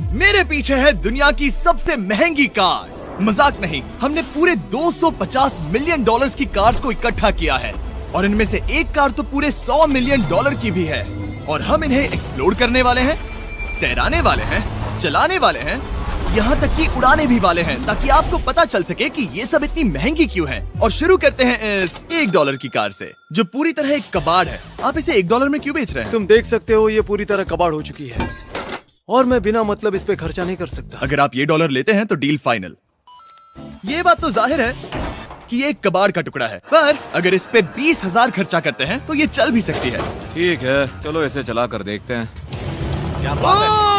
मेरे पीछे है दुनिया की सबसे महंगी कार्स। मजाक नहीं, हमने पूरे 250 मिलियन डॉलर्स की कार्स को इकट्ठा किया है और इनमें से एक कार तो पूरे 100 मिलियन डॉलर की भी है। और हम इन्हें एक्सप्लोर करने वाले हैं, तैराने वाले हैं, चलाने वाले हैं, यहाँ तक कि उड़ाने भी वाले हैं, ताकि आपको पता चल सके कि ये सब इतनी महंगी क्यों है। और शुरू करते हैं इस $1 की कार से, जो पूरी तरह एक कबाड़ है। आप इसे $1 में क्यों बेच रहे हैं? तुम देख सकते हो ये पूरी तरह कबाड़ हो चुकी है और मैं बिना मतलब इस पे खर्चा नहीं कर सकता। अगर आप ये $1 लेते हैं तो डील फाइनल। ये बात तो जाहिर है कि ये एक कबाड़ का टुकड़ा है, पर अगर इस पे 20,000 खर्चा करते हैं तो ये चल भी सकती है। ठीक है, चलो इसे चला कर देखते हैं। क्या बात है?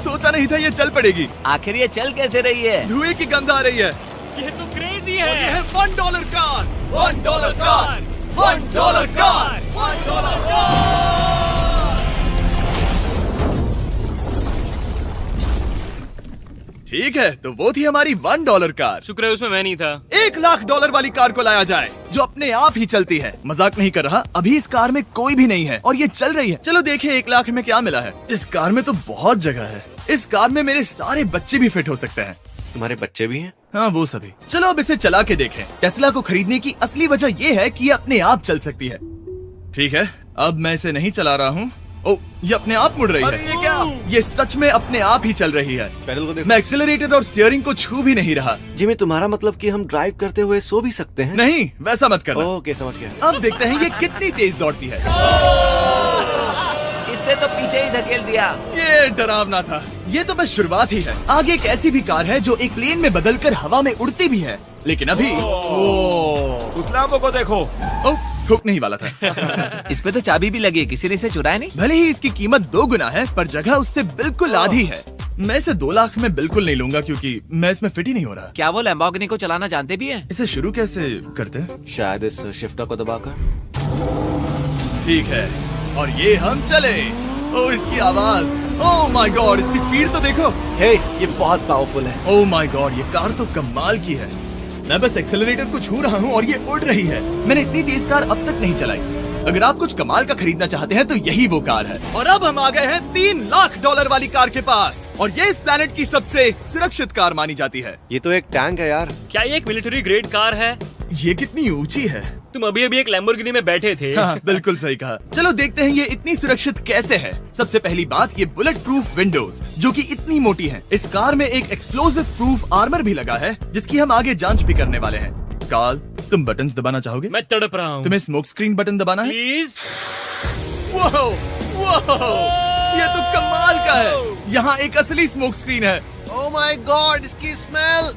सोचा नहीं था ये चल पड़ेगी। आखिर ये चल कैसे रही है? धुएं की गंध आ रही है। ये तो क्रेजी है। और ये है $1 कार, $1 कार, $1 कार, $1 कार। ठीक है, तो वो थी हमारी $1 कार। शुक्र है उसमें मैं नहीं था। $1,00,000 वाली कार को लाया जाए, जो अपने आप ही चलती है। मजाक नहीं कर रहा, अभी इस कार में कोई भी नहीं है और ये चल रही है। चलो देखें 1 लाख में क्या मिला है। इस कार में तो बहुत जगह है। इस कार में मेरे सारे बच्चे भी फिट हो सकते हैं। तुम्हारे बच्चे भी हैं? हाँ, वो सभी। चलो अब इसे चला के देखें। टेस्ला को खरीदने की असली वजह ये है कि ये अपने आप चल सकती है। ठीक है, अब मैं इसे नहीं चला रहा हूँ। ओ, ये अपने आप मुड़ रही है। ये क्या? ये सच में अपने आप ही चल रही है। पैडल को देखो। मैं एक्सेलरेटर और स्टीयरिंग को छू भी नहीं रहा। जिमी, तुम्हारा मतलब कि हम ड्राइव करते हुए सो भी सकते हैं? नहीं, वैसा मत करना। ओके, समझ गया। अब देखते हैं ये कितनी तेज दौड़ती है। इसने तो पीछे ही धकेल दिया। ये डरावना था। ये तो बस शुरुआत ही है। आगे एक ऐसी भी कार है जो एक प्लेन में बदलकर हवा में उड़ती भी है, लेकिन अभी उस लैम्बो को देखो। ठोकने ही वाला था। इस पे तो चाबी भी लगी है, किसी ने इसे चुराया नहीं। भले ही इसकी कीमत 2 गुना है, पर जगह उससे बिल्कुल आधी है। मैं इसे 2 लाख में बिल्कुल नहीं लूंगा, क्योंकि मैं इसमें फिट ही नहीं हो रहा। क्या वो लैम्बोर्गिनी को चलाना जानते भी हैं? इसे शुरू कैसे करते हैं? शायद इस शिफ्टर को दबाकर। ठीक है, और ये हम चले। ओ, इसकी आवाज, ओह माय गॉड, इसकी स्पीड तो देखो। हे, ये बहुत पावरफुल है। ओह माय गॉड, ये कार तो कमाल की है। मैं बस एक्सेलरेटर को छू रहा हूँ और ये उड़ रही है। मैंने इतनी तेज कार अब तक नहीं चलाई। अगर आप कुछ कमाल का खरीदना चाहते हैं तो यही वो कार है। और अब हम आ गए हैं $3,00,000 वाली कार के पास, और ये इस प्लेनेट की सबसे सुरक्षित कार मानी जाती है। ये तो एक टैंक है यार। क्या ये एक मिलिट्री ग्रेड कार है? ये कितनी ऊंची है। तुम अभी अभी एक लैम्बोर्गिनी में बैठे थे। हाँ, बिल्कुल सही कहा। चलो देखते हैं ये इतनी सुरक्षित कैसे है। सबसे पहली बात, ये बुलेट प्रूफ विंडोज, जो कि इतनी मोटी हैं। इस कार में एक एक्सप्लोसिव प्रूफ आर्मर भी लगा है, जिसकी हम आगे जांच भी करने वाले हैं। कार्ल, तुम बटन्स दबाना चाहोगे? मैं तड़प रहा हूँ। तुम्हें स्मोक स्क्रीन बटन दबाना है? प्लीज। वाओ, वाओ, ये तो कमाल का है। यहाँ एक असली स्मोक स्क्रीन है। ओह माय गॉड, इसकी स्मेल।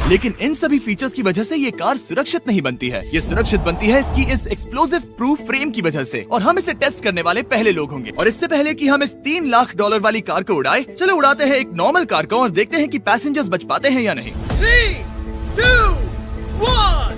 लेकिन इन सभी फीचर्स की वजह से ये कार सुरक्षित नहीं बनती है। ये सुरक्षित बनती है इसकी इस एक्सप्लोसिव प्रूफ फ्रेम की वजह से, और हम इसे टेस्ट करने वाले पहले लोग होंगे। और इससे पहले कि हम इस $3,00,000 वाली कार को उड़ाए, चलो उड़ाते हैं एक नॉर्मल कार को और देखते हैं कि पैसेंजर्स बच पाते हैं या नहीं। 3, 2, 1।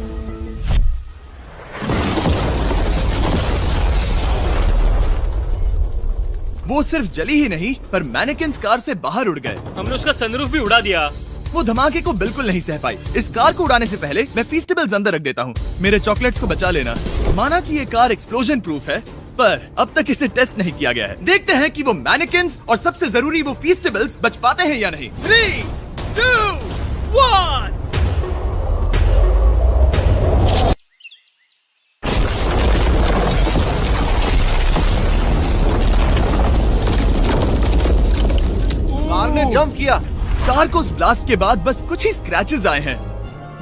वो सिर्फ जली ही नहीं, पर मैनेकिन्स कार से बाहर उड़ गए। हमने उसका सनरूफ भी उड़ा दिया। वो धमाके को बिल्कुल नहीं सह पाई। इस कार को उड़ाने से पहले मैं फीस्टेबल्स अंदर रख देता हूँ। मेरे चॉकलेट्स को बचा लेना। माना कि ये कार एक्सप्लोजन प्रूफ है, पर अब तक इसे टेस्ट नहीं किया गया है। देखते हैं कि वो मैनेकिन्स और सबसे जरूरी वो फीस्टेबल्स बच पाते हैं या नहीं। 3, 2, 1। कार ने जंप किया। कार को उस ब्लास्ट के बाद बस कुछ ही स्क्रैचेस आए हैं।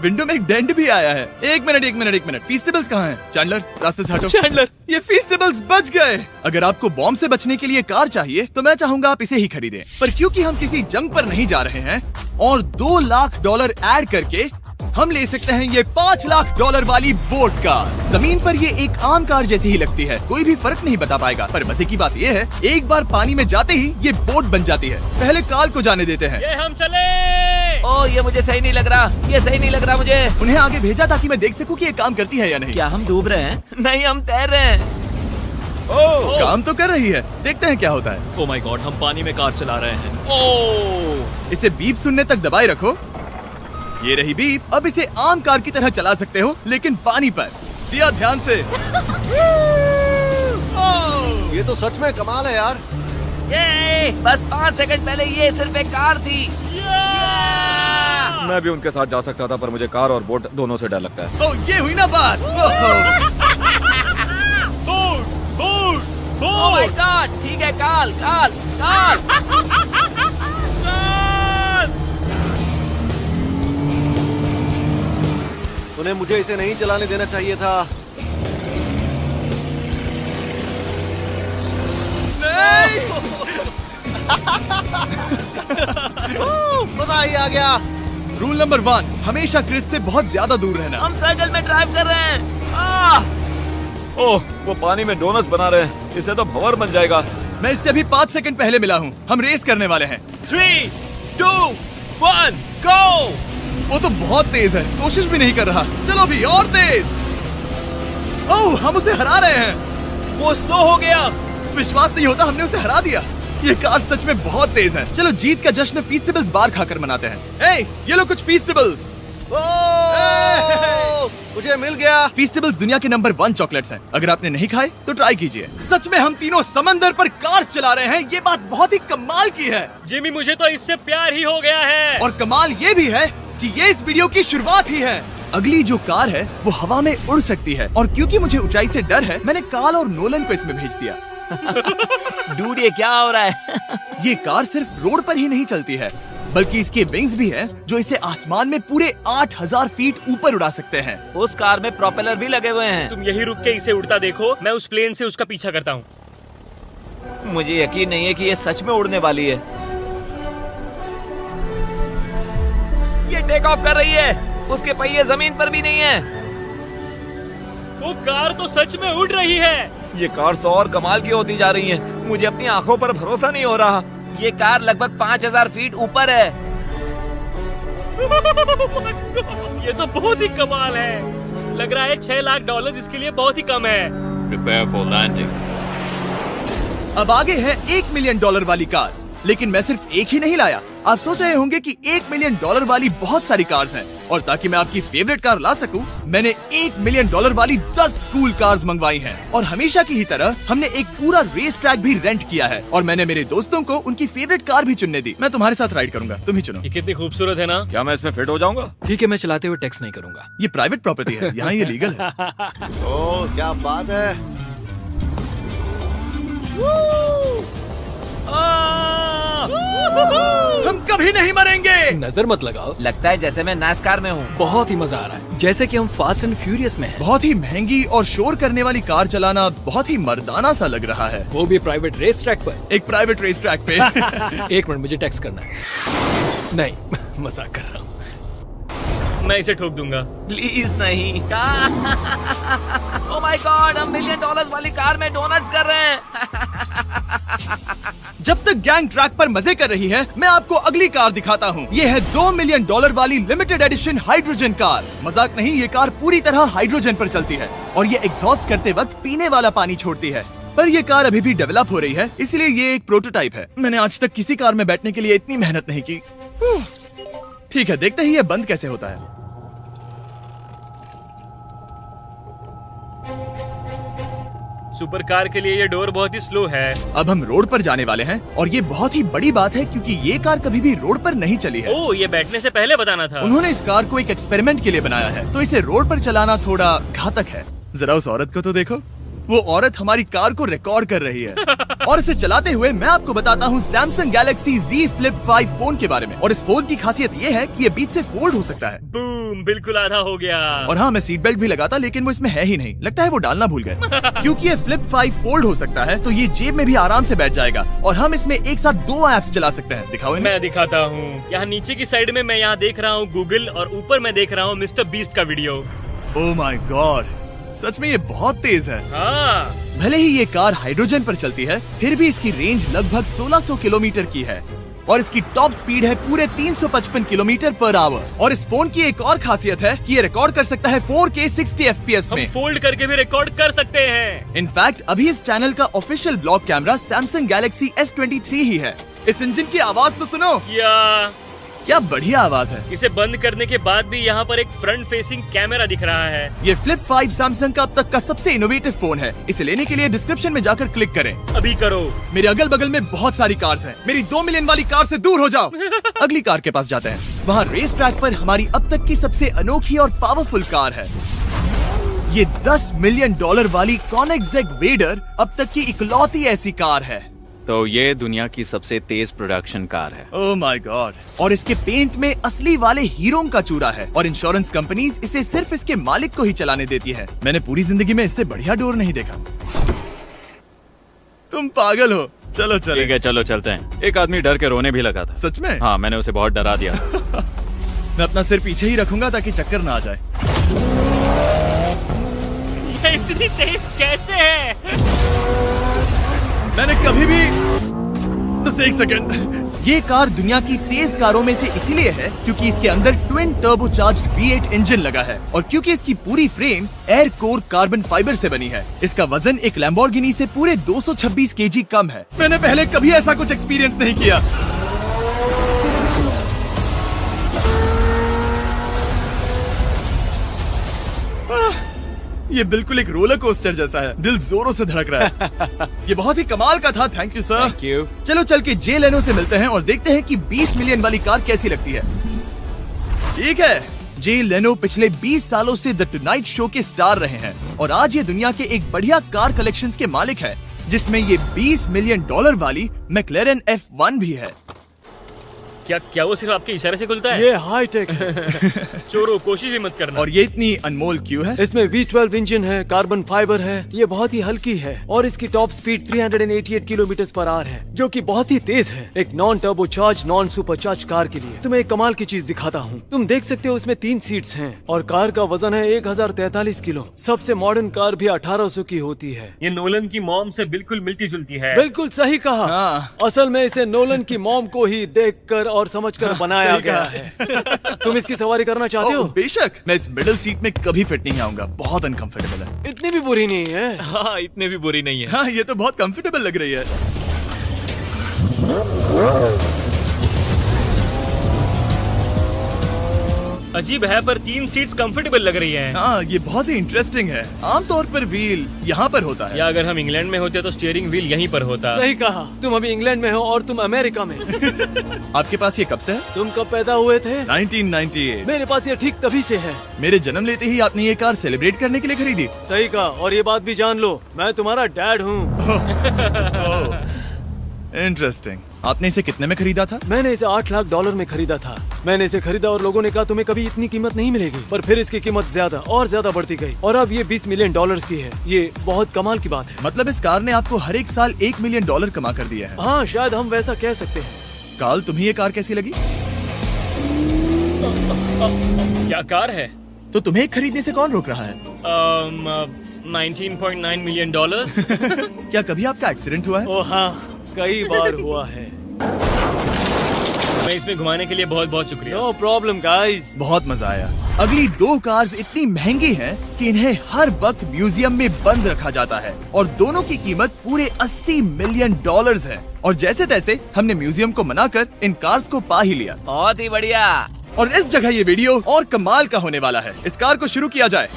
विंडो में एक डेंट भी आया है। एक मिनट, फीस्टेबल्स कहाँ हैं? चैंडलर, रास्ते से हटो। चैंडलर, ये फीस्टेबल्स बच गए। अगर आपको बॉम्ब से बचने के लिए कार चाहिए तो मैं चाहूंगा आप इसे ही खरीदें। पर क्योंकि हम किसी जंग पर नहीं जा रहे हैं और $2,00,000 ऐड करके हम ले सकते हैं ये $5,00,000 वाली बोट कार। जमीन पर ये एक आम कार जैसी ही लगती है, कोई भी फर्क नहीं बता पाएगा। पर मजे की बात ये है, एक बार पानी में जाते ही ये बोट बन जाती है। पहले कार्ल को जाने देते हैं। ये हम चले। ओह, ये मुझे सही नहीं लग रहा। ये सही नहीं लग रहा मुझे। उन्हें आगे भेजा ताकि मैं देख सकूं कि ये काम करती है या नहीं। क्या हम डूब रहे हैं? नहीं, हम तैर रहे हैं। ओह, काम तो कर रही है। देखते हैं क्या होता है। ओह माय गॉड, हम पानी में कार चला रहे हैं। ओह, इसे बीप सुनने तक दबाए रखो। ये रही बीप। अब इसे आम कार की तरह चला सकते हो, लेकिन पानी पर। दिया ध्यान से। ये तो सच में कमाल है यार। ये बस 5 सेकंड पहले ये सिर्फ एक कार थी। मैं भी उनके साथ जा सकता था, पर मुझे कार और बोट दोनों से डर लगता है। ओ ये हुई ना बात। ओह माय गॉड, ठीक है, काल काल काल। उन्हें मुझे इसे नहीं चलाने देना चाहिए था। मजा ही आ गया। रूल नंबर 1, हमेशा क्रिस से बहुत ज्यादा दूर रहना। हम सर्कल में ड्राइव कर रहे हैं। ओह, वो पानी में डोनट्स बना रहे हैं। इससे तो भंवर बन जाएगा। मैं इससे अभी 5 सेकंड पहले मिला हूँ। हम रेस करने वाले हैं। 3, 2, 1, गो। वो तो बहुत तेज है, कोशिश भी नहीं कर रहा। चलो भी और तेज। ओह, हम उसे हरा रहे हैं। वो स्लो हो गया। विश्वास नहीं होता, हमने उसे हरा दिया। ये कार सच में बहुत तेज है। चलो जीत का जश्न फीस्टेबल्स बार खाकर मनाते हैं। ए, ये लो कुछ फीस्टेबल्स। मुझे मिल गया। फीस्टेबल्स दुनिया के नंबर 1 चॉकलेट्स हैं। अगर आपने नहीं खाए तो ट्राई कीजिए। सच में हम तीनों समंदर पर कार्स चला रहे हैं। ये बात बहुत ही कमाल की है। जिमी, मुझे तो इससे प्यार ही हो गया है। और कमाल ये भी है कि ये इस वीडियो की शुरुआत ही है। अगली जो कार है वो हवा में उड़ सकती है, और क्योंकि मुझे ऊंचाई से डर है, मैंने काल और नोलन को इसमें भेज दिया। डूड, ये क्या हो रहा है? ये कार सिर्फ रोड पर ही नहीं चलती है, बल्कि इसके विंग्स भी हैं, जो इसे आसमान में पूरे 8000 फीट ऊपर उड़ा सकते हैं। उस कार में प्रोपेलर भी लगे हुए हैं। तुम यही रुक के इसे उड़ता देखो, मैं उस प्लेन से उसका पीछा करता हूँ। मुझे यकीन नहीं है कि ये सच में उड़ने वाली है। ये टेक ऑफ कर रही है। उसके पहिए जमीन पर भी नहीं है। वो कार तो सच में उड़ रही है। ये कार्स और कमाल की होती जा रही हैं। मुझे अपनी आंखों पर भरोसा नहीं हो रहा। ये कार लगभग 5000 फीट ऊपर है। ये तो बहुत ही कमाल है। लग रहा है $6 लाख इसके लिए बहुत ही कम है। Prepare for landing. अब आगे है $1 मिलियन वाली कार। लेकिन मैं सिर्फ एक ही नहीं लाया। आप सोच रहे होंगे कि $1 मिलियन वाली बहुत सारी कार्स हैं, और ताकि मैं आपकी फेवरेट कार ला सकूं, मैंने $1 मिलियन वाली 10 कूल कार्स मंगवाई हैं। और हमेशा की ही तरह हमने एक पूरा रेस ट्रैक भी रेंट किया है, और मैंने मेरे दोस्तों को उनकी फेवरेट कार भी चुनने दी। मैं तुम्हारे साथ राइड करूंगा, तुम ही चुनो। ये कितनी खूबसूरत है ना। क्या मैं इसमें फिट हो जाऊंगा? ठीक है, मैं चलाते हुए टेक्स्ट नहीं करूंगा। ये प्राइवेट प्रॉपर्टी है, यहाँ ये लीगल है। ओह, क्या बात है। हम कभी नहीं मरेंगे। नजर मत लगाओ। लगता है जैसे मैं नास्कार में हूँ। बहुत ही मजा आ रहा है, जैसे कि हम फास्ट एंड फ्यूरियस में हैं। बहुत ही महंगी और शोर करने वाली कार चलाना बहुत ही मर्दाना सा लग रहा है। वो भी प्राइवेट रेस ट्रैक पर। एक प्राइवेट रेस ट्रैक पे। 1 मिनट, मुझे टेक्स्ट करना है। नहीं, मजाक कर रहा हूँ। मैं इसे ठोक दूंगा। प्लीज नहीं। ओह माय गॉड, हम $1 मिलियन वाली कार में डोनट्स कर रहे हैं। जब तक गैंग ट्रैक पर मजे कर रही है, मैं आपको अगली कार दिखाता हूँ। ये है $2 मिलियन वाली लिमिटेड एडिशन हाइड्रोजन कार। मजाक नहीं, ये कार पूरी तरह हाइड्रोजन पर चलती है, और ये एग्जॉस्ट करते वक्त पीने वाला पानी छोड़ती है। पर ये कार अभी भी डेवलप हो रही है, इसलिए ये एक प्रोटोटाइप है। मैंने आज तक किसी कार में बैठने के लिए इतनी मेहनत नहीं की। ठीक है, देखते ही ये बंद कैसे होता है। सुपर कार के लिए ये डोर बहुत ही स्लो है। अब हम रोड पर जाने वाले हैं, और ये बहुत ही बड़ी बात है क्योंकि ये कार कभी भी रोड पर नहीं चली है। ओह, ये बैठने से पहले बताना था। उन्होंने इस कार को एक एक्सपेरिमेंट के लिए बनाया है, तो इसे रोड पर चलाना थोड़ा घातक है। जरा उस औरत को तो देखो, वो औरत हमारी कार को रिकॉर्ड कर रही है। और इसे चलाते हुए मैं आपको बताता हूँ Samsung Galaxy Z Flip 5 phone के बारे में। और इस फोन की खासियत ये है कि ये बीच से फोल्ड हो सकता है। बूम, बिल्कुल आधा हो गया। और हाँ, मैं सीट बेल्ट भी लगाता, लेकिन वो इसमें है ही नहीं। लगता है वो डालना भूल गए। क्योंकि ये Flip 5 फोल्ड हो सकता है, तो ये जेब में भी आराम से बैठ जाएगा, और हम इसमें एक साथ 2 ऐप्स चला सकते हैं। दिखाओ इन्हें। मैं दिखाता हूँ। यहाँ नीचे की साइड में मैं यहाँ देख रहा हूँ गूगल, और ऊपर मैं देख रहा हूँ मिस्टर बीस्ट का वीडियो। ओह माय गॉड, सच में ये बहुत तेज है। हाँ, भले ही ये कार हाइड्रोजन पर चलती है, फिर भी इसकी रेंज लगभग 1600 किलोमीटर की है, और इसकी टॉप स्पीड है पूरे 355 किलोमीटर पर आवर। और इस फोन की एक और खासियत है कि ये रिकॉर्ड कर सकता है 4K 60 FPS हम में। फोल्ड करके भी रिकॉर्ड कर सकते हैं। इनफैक्ट अभी इस चैनल का official blog camera Samsung Galaxy S23 ही है। इस इंजन की आवाज तो सुनो। या क्या बढ़िया आवाज है। इसे बंद करने के बाद भी यहाँ पर एक फ्रंट फेसिंग कैमरा दिख रहा है। ये फ्लिप 5 सैमसंग का अब तक का सबसे इनोवेटिव फोन है। इसे लेने के लिए डिस्क्रिप्शन में जाकर क्लिक करें। अभी करो। मेरे अगल बगल में बहुत सारी कार्स हैं। मेरी 2 मिलियन वाली कार से दूर हो जाओ। अगली कार के पास जाते हैं। वहाँ रेस ट्रैक पर हमारी अब तक की सबसे अनोखी और पावरफुल कार है। ये $10 मिलियन वाली कॉनिग्सेग वेडर अब तक की इकलौती ऐसी कार है। तो ये दुनिया की सबसे तेज प्रोडक्शन कार है। Oh my God. और इसके पेंट में असली वाले हीरो का चूरा है और इंश्योरेंस कंपनीज इसे सिर्फ इसके मालिक को ही चलाने देती है। मैंने पूरी जिंदगी में इससे बढ़िया डोर नहीं देखा। तुम पागल हो। चलो चलो। ठीक है चलो चलते हैं। एक आदमी डर के रोने भी लगा था। सच में? हाँ, मैंने उसे बहुत डरा दिया। मैं अपना सिर पीछे ही रखूंगा ताकि चक्कर ना आ जाए। ये इतनी तेज कैसे है? मैंने कभी भी बस एक सेकंड। ये कार दुनिया की तेज कारों में से इसलिए है क्योंकि इसके अंदर ट्विन टर्बोचार्ज्ड V8 इंजन लगा है और क्योंकि इसकी पूरी frame air core carbon fibre से बनी है। इसका वजन एक लैम्बोर्गिनी से पूरे 226 kg कम है। मैंने पहले कभी ऐसा कुछ एक्सपीरियंस नहीं किया। ये बिल्कुल एक रोलर कोस्टर जैसा है। दिल जोरों से धड़क रहा है। ये बहुत ही कमाल का था। Thank you sir. Thank you. चलो चल के जे लेनो से मिलते हैं और देखते हैं कि 20 मिलियन वाली कार कैसी लगती है। ठीक है, जे लेनो पिछले 20 सालों से द टुनाइट शो के स्टार रहे हैं और आज ये दुनिया के एक बढ़िया कार कलेक्शंस के मालिक है, जिसमें ये $20 मिलियन वाली मैक्लेरन F1 भी है। क्या वो सिर्फ आपके इशारे से खुलता है? ये हाई टेक है। चोरों, कोशिश भी मत करना। और ये इतनी अनमोल क्यों है? इसमें V12 इंजन है, कार्बन फाइबर है, ये बहुत ही हल्की है और इसकी top speed 388 kilometre per hour है, जो कि बहुत ही तेज है एक non turbocharge non supercharge car के लिए। तुम्हें एक कमाल की चीज दिखाता हूँ। तुम देख सकते हो इसमें 3 सीट्स हैं और कार का वजन है 1043 किलो। सबसे मॉडर्न कार भी 1800 की होती है। ये नोलन की मॉम से बिल्कुल मिलती जुलती है। बिल्कुल सही कहा। हाँ। असल में इसे नोलन की मॉम को ही देखकर और समझकर बनाया सही गया कहा। है। तुम इसकी सवारी करना चाहते हो? बेशक। मैं इस मिडिल सीट में कभी फिट नहीं आऊंगा। बहुत अनकंफर्टेबल है। इतनी भी बुरी नहीं है। हाँ, इतने भी बुरी नहीं है। हाँ, ये तो बहुत कंफर्टेबल लग रही है। अजीब है पर 3 सीट्स कंफर्टेबल लग रही हैं। हाँ, ये बहुत ही इंटरेस्टिंग है। आमतौर पर व्हील यहाँ पर होता है। या अगर हम इंग्लैंड में होते तो स्टीयरिंग व्हील यहीं पर होता। सही कहा। तुम अभी इंग्लैंड में हो और तुम अमेरिका में। आपके पास ये कब से है? तुम कब पैदा हुए थे? 1998। मेरे पास ये ठीक तभी से है। मेरे जन्म लेते ही आपने ये कार सेलिब्रेट करने के लिए खरीदी। सही कहा। और ये बात भी जान लो, मैं तुम्हारा डैड हूँ। इंटरेस्टिंग। आपने इसे कितने में खरीदा था? मैंने इसे $8 लाख में खरीदा था। मैंने इसे खरीदा और लोगों ने कहा तुम्हें कभी इतनी कीमत नहीं मिलेगी, पर फिर इसकी कीमत ज्यादा और ज्यादा बढ़ती गई और अब ये $20 मिलियन की है। ये बहुत कमाल की बात है। मतलब इस कार ने आपको हर एक साल $1 मिलियन कमा कर दिया है। हाँ, शायद हम वैसा कह सकते हैं। काल, तुम्हें ये कार कैसी लगी? क्या कार है? तो तुम्हें खरीदने से कौन रोक रहा है? 19.9 मिलियन डॉलर। क्या कभी आपका एक्सीडेंट हुआ है? ओ हाँ, कई बार हुआ है। मैं इसमें घुमाने के लिए बहुत बहुत शुक्रिया। No problem guys. बहुत मजा आया। अगली 2 कार्स इतनी महंगी हैं कि इन्हें हर वक्त म्यूजियम में बंद रखा जाता है और दोनों की कीमत पूरे $80 मिलियन है। और जैसे तैसे हमने म्यूजियम को मनाकर इन कार्स को पा ही लिया। बहुत ही बढ़िया। और इस जगह ये वीडियो और कमाल का होने वाला है। इस कार को शुरू किया जाए।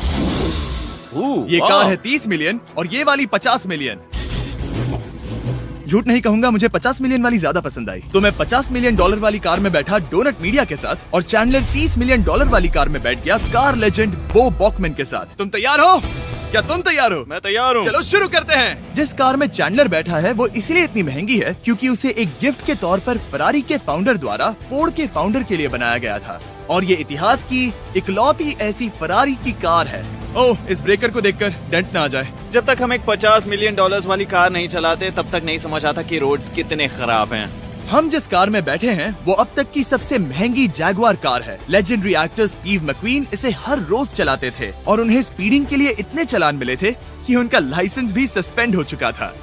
ये कार है 30 मिलियन और ये वाली 50 मिलियन। झूठ नहीं कहूंगा, मुझे 50 मिलियन वाली ज्यादा पसंद आई। तो मैं $50 मिलियन वाली कार में बैठा डोनट मीडिया के साथ और चैंडलर $30 मिलियन वाली कार में बैठ गया कार लेजेंड बो बॉकमैन के साथ। तुम तैयार हो? क्या तुम तैयार हो? मैं तैयार हूँ। चलो शुरू करते हैं। जिस कार में चैंडलर बैठा है वो इसलिए इतनी महंगी है क्योंकि उसे एक गिफ्ट के तौर पर फरारी के फाउंडर द्वारा फोर्ड के फाउंडर के लिए बनाया गया था और ये इतिहास की इकलौती ऐसी फरारी की कार है। ओह, इस ब्रेकर को देखकर डेंट ना आ जाए। जब तक हम एक $50 मिलियन वाली कार नहीं चलाते तब तक नहीं समझ आता कि रोड्स कितने खराब हैं। हम जिस कार में बैठे हैं वो अब तक की सबसे महंगी जैगुआर कार है। लेजेंडरी एक्टर स्टीव मैक्वीन इसे हर रोज चलाते थे और उन्हें स्पीडिंग के लिए इतने चालान मिले थे कि उनका लाइसेंस भी सस्पेंड हो चुका था।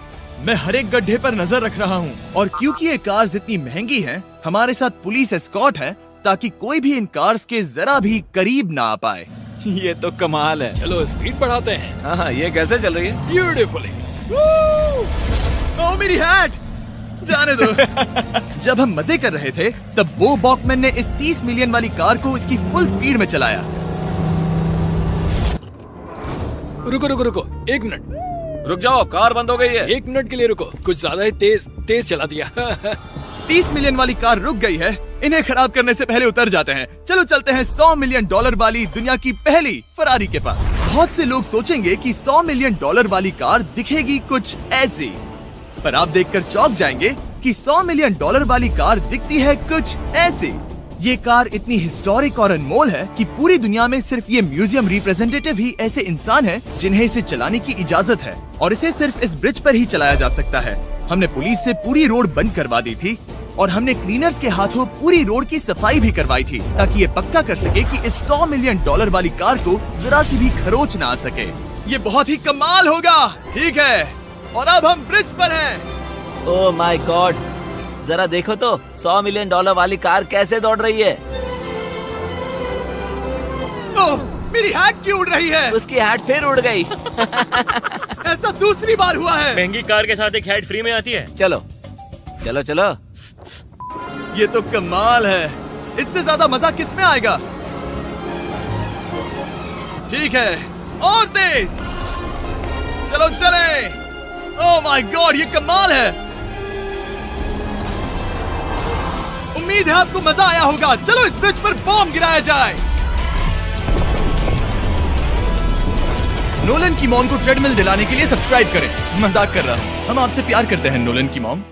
मैं हर एक गड्ढे पर नजर रख रहा हूँ और क्योंकि ये कार्स इतनी महंगी हैं, हमारे साथ पुलिस एस्कॉर्ट है ताकि कोई भी इन कार्स के जरा भी करीब ना आ पाए। ये तो कमाल है। चलो स्पीड बढ़ाते हैं। हाँ, ये कैसे चल रही है? ब्यूटीफुली। ओह, मेरी हैट! जाने दो। जब हम मजे कर रहे थे तब बो बॉकमैन ने इस 30 मिलियन वाली कार को इसकी फुल स्पीड में चलाया। रुको रुको रुको, 1 मिनट। रुक जाओ, कार बंद हो गई है। 1 मिनट के लिए रुको, कुछ ज्यादा ही तेज चला दिया। 30 मिलियन वाली कार रुक गई है। इन्हें खराब करने से पहले उतर जाते हैं। चलो चलते हैं $100 मिलियन वाली दुनिया की पहली फरारी के पास। बहुत से लोग सोचेंगे कि $100 मिलियन वाली कार दिखेगी कुछ ऐसी, पर आप देखकर चौंक जाएंगे कि $100 मिलियन वाली कार दिखती है कुछ ऐसी। ये कार इतनी हिस्टोरिक और अनमोल है कि पूरी दुनिया में सिर्फ ये म्यूजियम रिप्रेजेंटेटिव ही ऐसे इंसान हैं जिन्हें इसे चलाने की इजाजत है, और इसे सिर्फ इस ब्रिज पर ही चलाया जा सकता है। हमने पुलिस से पूरी रोड बंद करवा दी थी और हमने क्लीनर्स के हाथों पूरी रोड की सफाई भी करवाई थी, ताकि ये पक्का कर सके कि इस $100 मिलियन वाली कार को जरा सी भी खरोच ना आ सके। ये बहुत ही कमाल होगा, ठीक है? और अब हम ब्रिज पर हैं। ओह माय गॉड, जरा देखो तो $100 मिलियन वाली कार कैसे दौड़ रही है। ओह, मेरी हैट क्यों उड़ रही है? उसकी हैट फिर उड़ गई। ऐसा दूसरी बार हुआ है। महंगी कार के साथ एक हैट फ्री में आती है। चलो चलो चलो। ये तो कमाल है, इससे ज्यादा मजा किसमें आएगा? ठीक है, और तेज चलो चले। ओह माय गॉड, ये कमाल है। उम्मीद है आपको मजा आया होगा। चलो इस ब्रिज पर बॉम्ब गिराया जाए। नोलन की मॉम को ट्रेडमिल दिलाने के लिए सब्सक्राइब करें। मजाक कर रहा हूँ, हम आपसे प्यार करते हैं नोलन की मॉम।